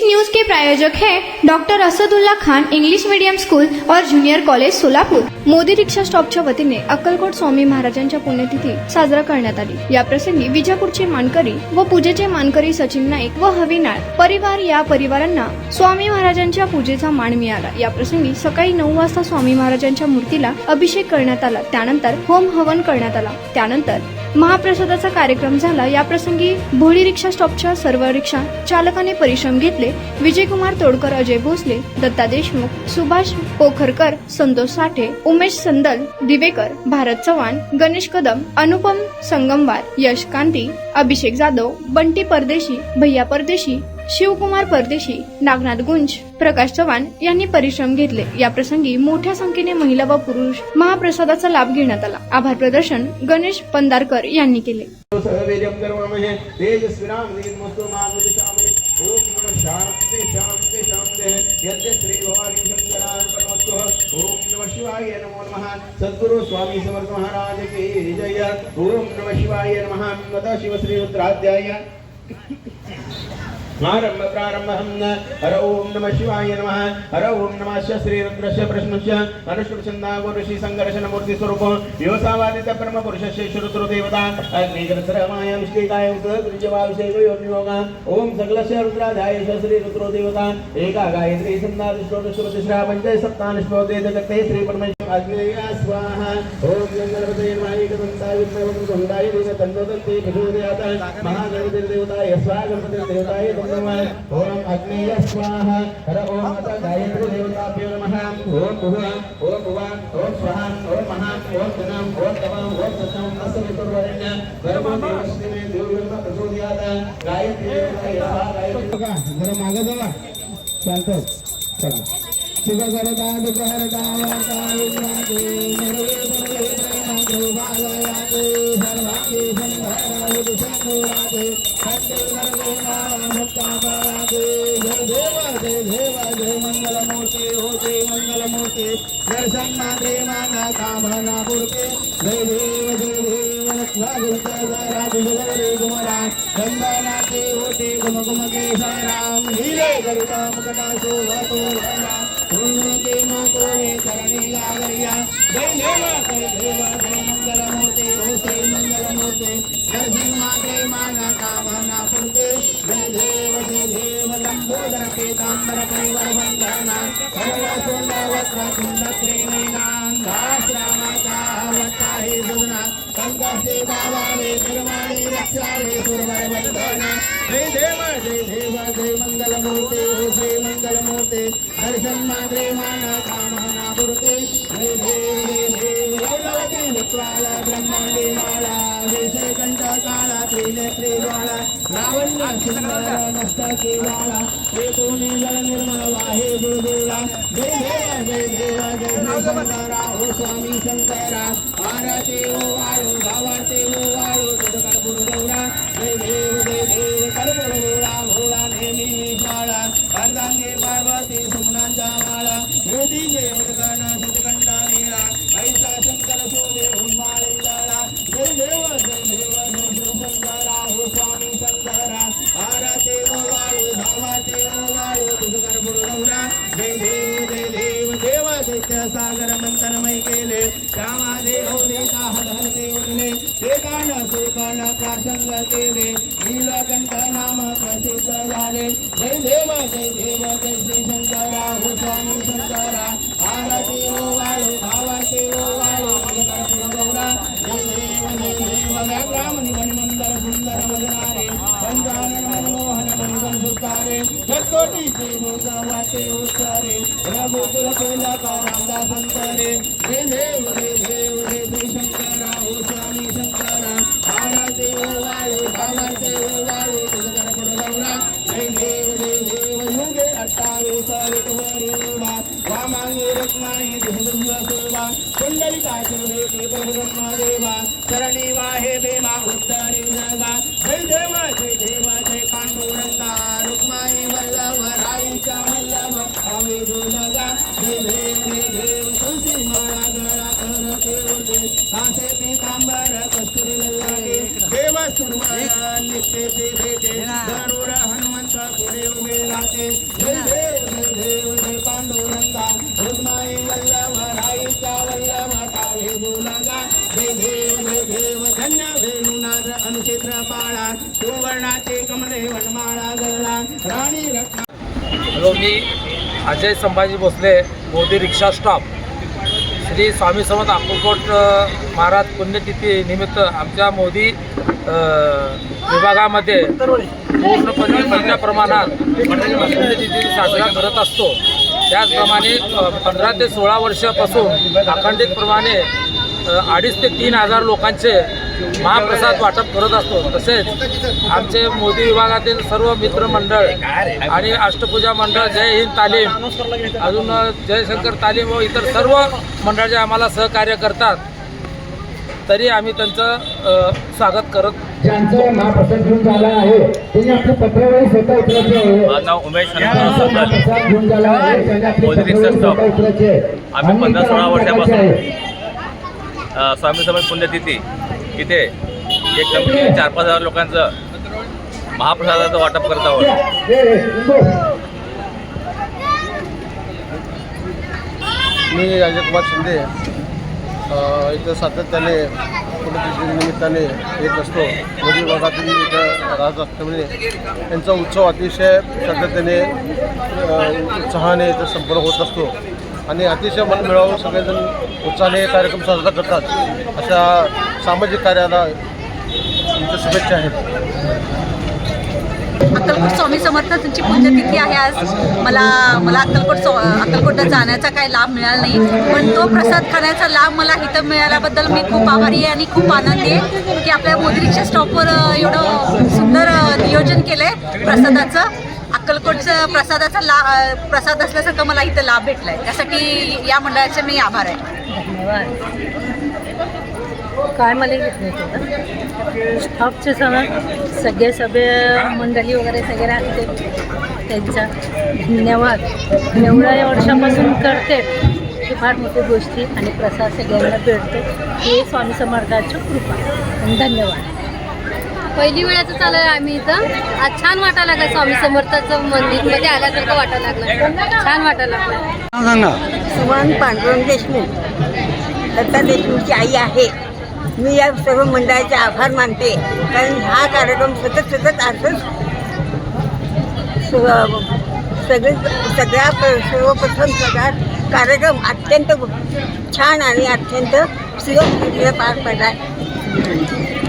News के प्रायोजक हैं doctor Asadullah Khan English medium school और जूनियर कॉलेज सोलापूर। मोदी रिक्षा स्टॉपच्या वतीने अक्कलकोट स्वामी महाराजांच्या पुण्यतिथी साजरा करण्यात आली। या प्रसंगी विजापूरचे मानकरी व पूजेचे मानकरी सचिन नाईक व हवीनाळ परिवार या परिवारांना स्वामी महाराजांच्या पूजेचा मान मिळाला। या प्रसंगी सकाळी 9 वाजता स्वामी महाराजांच्या मूर्तीला अभिषेक करण्यात आला। त्यानंतर होम हवन करण्यात आला। त्यानंतर महाप्रसादाचा कार्यक्रम झाला। या प्रसंगी भोळी रिक्षा स्टॉपच्या सर्व रिक्षा चालकाने परिश्रम घेतले। विजयकुमार तोडकर, अजय भोसले, दत्ता देशमुख, सुभाष पोखरकर, संतोष साठे, उमेश संदल, दिवेकर, भारत चव्हाण, गणेश कदम, अनुपम संगमवार, यश कांती, अभिषेक जाधव, बंटी परदेशी, भैया परदेशी, शिवकुमार परदेशी, नागनाथ गुंज, प्रकाश चव्हाण यांनी परिश्रम घेतले। या प्रसंगी मोठ्या संख्येने महिला व पुरुष महाप्रसादाचा लाभ घेण्यात आला। आभार प्रदर्शन गणेश पंदारकर यांनी केले। ओम नमः शांति शांति शांति यज्ञ श्री भवानी शंकरार्पणमस्तु। ओम नमः शिवाय नमो नमः। सद्गुरु स्वामी समर्थ महाराज की जय। ओम नमः शिवाय नमः। नमः शिव श्री रुद्राध्याय आरंभ प्रारंभं। हर ओम नमः शिवाय नमः। हर ओम नमः श्री रुद्रस्य प्रश्नस्य अनुष्टुप छंदागो ऋषि संघर्षण मूर्ति स्वरूप योसावादित परम पुरुषस्य श्रुतु देवता अग्निग्रसरमाय विष्णुकाय उद्रजवाभिषेक योनियोग। ओम सकलस्य रुद्राधाय श्री रुद्रो देवता एका गायत्री छंदादि श्रोतश्रुतिश्रा पंच सप्तान श्लोके जगते श्री परमेश्वर अग्नेय स्वाहा। ओम गंगणपतये नमः एकदन्ताय विद्महे वक्रतुण्डाय तन्नोदन्ते प्रचोदयात् महागणपति देवताय स्वाहा गणपति देवताय ओम अग्नेय स्वाहा। हर ओम अथ गायत्री देवताभ्यो नमः। ओम भुवः ओम भुवः ओम स्वाहा ओम महा ओम धनम ओम तमः ओम सत्यम असवितुर्वरेण्य कर्म देवस्ते में देवगुरुः प्रचोदयात् गायत्री देवताय स्वाहा। गायत्री जरा मागे जावा शांत चला शिव करता दुखहरता वार्ता विज्ञाते निर्वेदने प्रेम बालयाते सर्वांगे संधारावत संधुराते सत्य सर्वे मुक्ता कराते। जय देव जय मंगलमूर्ति होते मंगलमूर्ति दर्शन मात्रे माना कामना पूर्ते। जय देव राधुरे कुमारा चंदनाते होते कुमकुम केशराम नीले गरुड़ा मुकटा शोभतो के मातो वे करणे गागरिया। जय देव मंगलमूर्ति होते मंगलमूर्ति दर्शन मात्रे माना कामना पूर्ते। जय देव लंबोदर पीतांबर परिवर बंधना सर्वसुंद वक्रतुंड त्रिनेत्रांधाश्रामाचा वत्ताहि सुजना संकष्टे बाबाले निर्वाणी रक्षाले सुरवर बंधना। जय देव जय मंगलमूर्ति होते मंगलमूर्ति दर्शन मात्रे माना कामना पूर्ते। जय देव लौलवती विक्वाला ब्रह्मांडी माला विषय कंठ काला त्रिनेत्री ज्वाला लावण्य सुंदर मस्तकी वाला हेतुनी जल निर्मल वाहे बुलबुला। जय देव जय शंकरा हो स्वामी शंकरा आरती ओ वाळू गावाते ओ वाळू तुझकर गुरुगौरा। जय देव कर्पूर गोळा भोळा नेहमी विशाळा अर्धांगे पार्वती सुमनांचा माळा मोदी जय उदकर्ण सुतकंठा नीळा ऐसा शंकर शोभे उन्माळिंदळा। जय देव जय शंकरा हो स्वामी शंकरा आरती ओ वाळू धावाते ओ वाळू तुझकर गुरुगौरा। जय देव देव दैत्य सागर मंथनमय केले रामादेव देता हरहरते उरले ते गाण सुकाण प्रासंग केले नीलकंठ नाम प्रसिद्ध झाले। जय देव जय श्री शंकरा हो स्वामी शंकरा आरती ओ वाळू भावाते ओ वाळू गौरा। जय देव व्याघ्राम निवन मंदर सुंदर वदनारे पंचानन मनमोहन मणिवन सुतारे जगकोटी वाटे उच्चारे रघुकुल केला का रामदास अंतरे। जय देव जय श्री शंकरा हो स्वामी शंकरा आरती ओ वाळू भावाते ओ वाळू तुझकर गौरा। जय देव युगे 28 ऋतुवरी उभा वामांगी रत्नाई दुर्दुर्ग शोभा कुंडलिकाचे ते ब्रह्मदेवा चरणी वाहे भीमा उत्तरी जगा। जय देव जय पांडुरंगा रुक्माई वल्लभ राईचा वल्लभ आम्ही दुर्गा। जय देव तुळशी माळा गळा कर रुक्माई वल्लभ राईचा वल्लभ कावे बोलागा जय देव धन्य वेणुनाथ अनुक्षेत्र पाळा सुवर्णाचे कमळे वनमाळा गरळा राणी रत्ना. हॅलो, मी अजय संभाजी भोसले, मोदी रिक्षा स्टॉप. श्री स्वामी समर्थ अक्कलकोट महाराज पुण्यतिथी निमित्त आमच्या मोदी विभागामध्ये पूर्णपणे मोठ्या प्रमाणात पुण्यतिथी साजरा करत असतो. त्याचप्रमाणे 15 ते 16 वर्षापासून अखंडितप्रमाणे 2,500 ते 3,000 लोकांचे महाप्रसाद वाटप करत असतो. तसेच आमचे मोदी विभागातील सर्व मित्रमंडळ आणि अष्टपूजा मंडळ, जय हिंद तालीम, अजून जयशंकर तालीम व इतर सर्व मंडळ जे आम्हाला सहकार्य करतात, तरी आम्ही त्यांचं स्वागत करत. ज्यांचं महाप्रसाद घेऊन झाला आहे त्यांनी आपले पत्रवळी स्वतः उतरायचे आहे. माझं नाव उमेश हनुमान महाप्रसाद घेऊन झाला आहे त्यांनी आपले मोदी रिक्षा पत्रवळी स्टॉप. स्वतः उतरायचे आहे. आम्ही 15-16 आणि वर्षापासून स्वामी समर्थ पुण्यतिथी इथे एकदम 4-5 लोकांचं महाप्रसादाचं वाटप करत आहोत. मी अजयकुमार शिंदे इथं सातत्याने पुण्यतिथी निमित्ताने येत असतो. मोदी विभागातील इथं राहत असल्यामुळे यांचा उत्सव अतिशय सातत्याने उत्साहाने इथं संपन्न होत असतो आणि अतिशय मन मिळावून सगळेजण उत्साहाने कार्यक्रम साजरा करतात. अशा सामाजिक कार्याला तुमच्या शुभेच्छा आहेत. अक्कलकोट स्वामी समर्थांची पुण्यतिथी आहे आज. मला अक्कलकोटला जाण्याचा काही लाभ मिळाला नाही, पण तो प्रसाद खाण्याचा लाभ मला इथं मिळाल्याबद्दल मी खूप आभारी आहे आणि खूप आनंदी आहे की आपल्या मोदी रिक्षा स्टॉपवर एवढं सुंदर नियोजन केलं आहे प्रसादाचं. अक्कलकोटचं प्रसाद असल्यासारखं मला इथं लाभ भेटला आहे, त्यासाठी या मंडळाचे मी आभार आहे. काय मला घेत नाही होतं स्टॉपचे सगळे मंडळी वगैरे सगळे राहते त्यांचा धन्यवाद. एवढ्या वर्षापासून करते ही फार मोठी गोष्टी आणि प्रसाद सगळ्यांना भेटतो. हे स्वामी समर्थाची कृपा आणि धन्यवाद. पहिली वेळाचं चालू आहे आम्ही इथं. आज छान वाटायला लागलं, स्वामी समर्थाचं मंदिरमध्ये आल्यासारखं वाटायला लागलं, छान वाटायला लागलं. सुमन पांडुरंग देशमुख, दत्ता देशमुखची आई आहे. मी या सर्व मंडळाचे आभार मानते, कारण हा कार्यक्रम सतत असंच सर्वप्रथम सगळा कार्यक्रम अत्यंत छान आणि अत्यंत सुयोग्य पार पडला.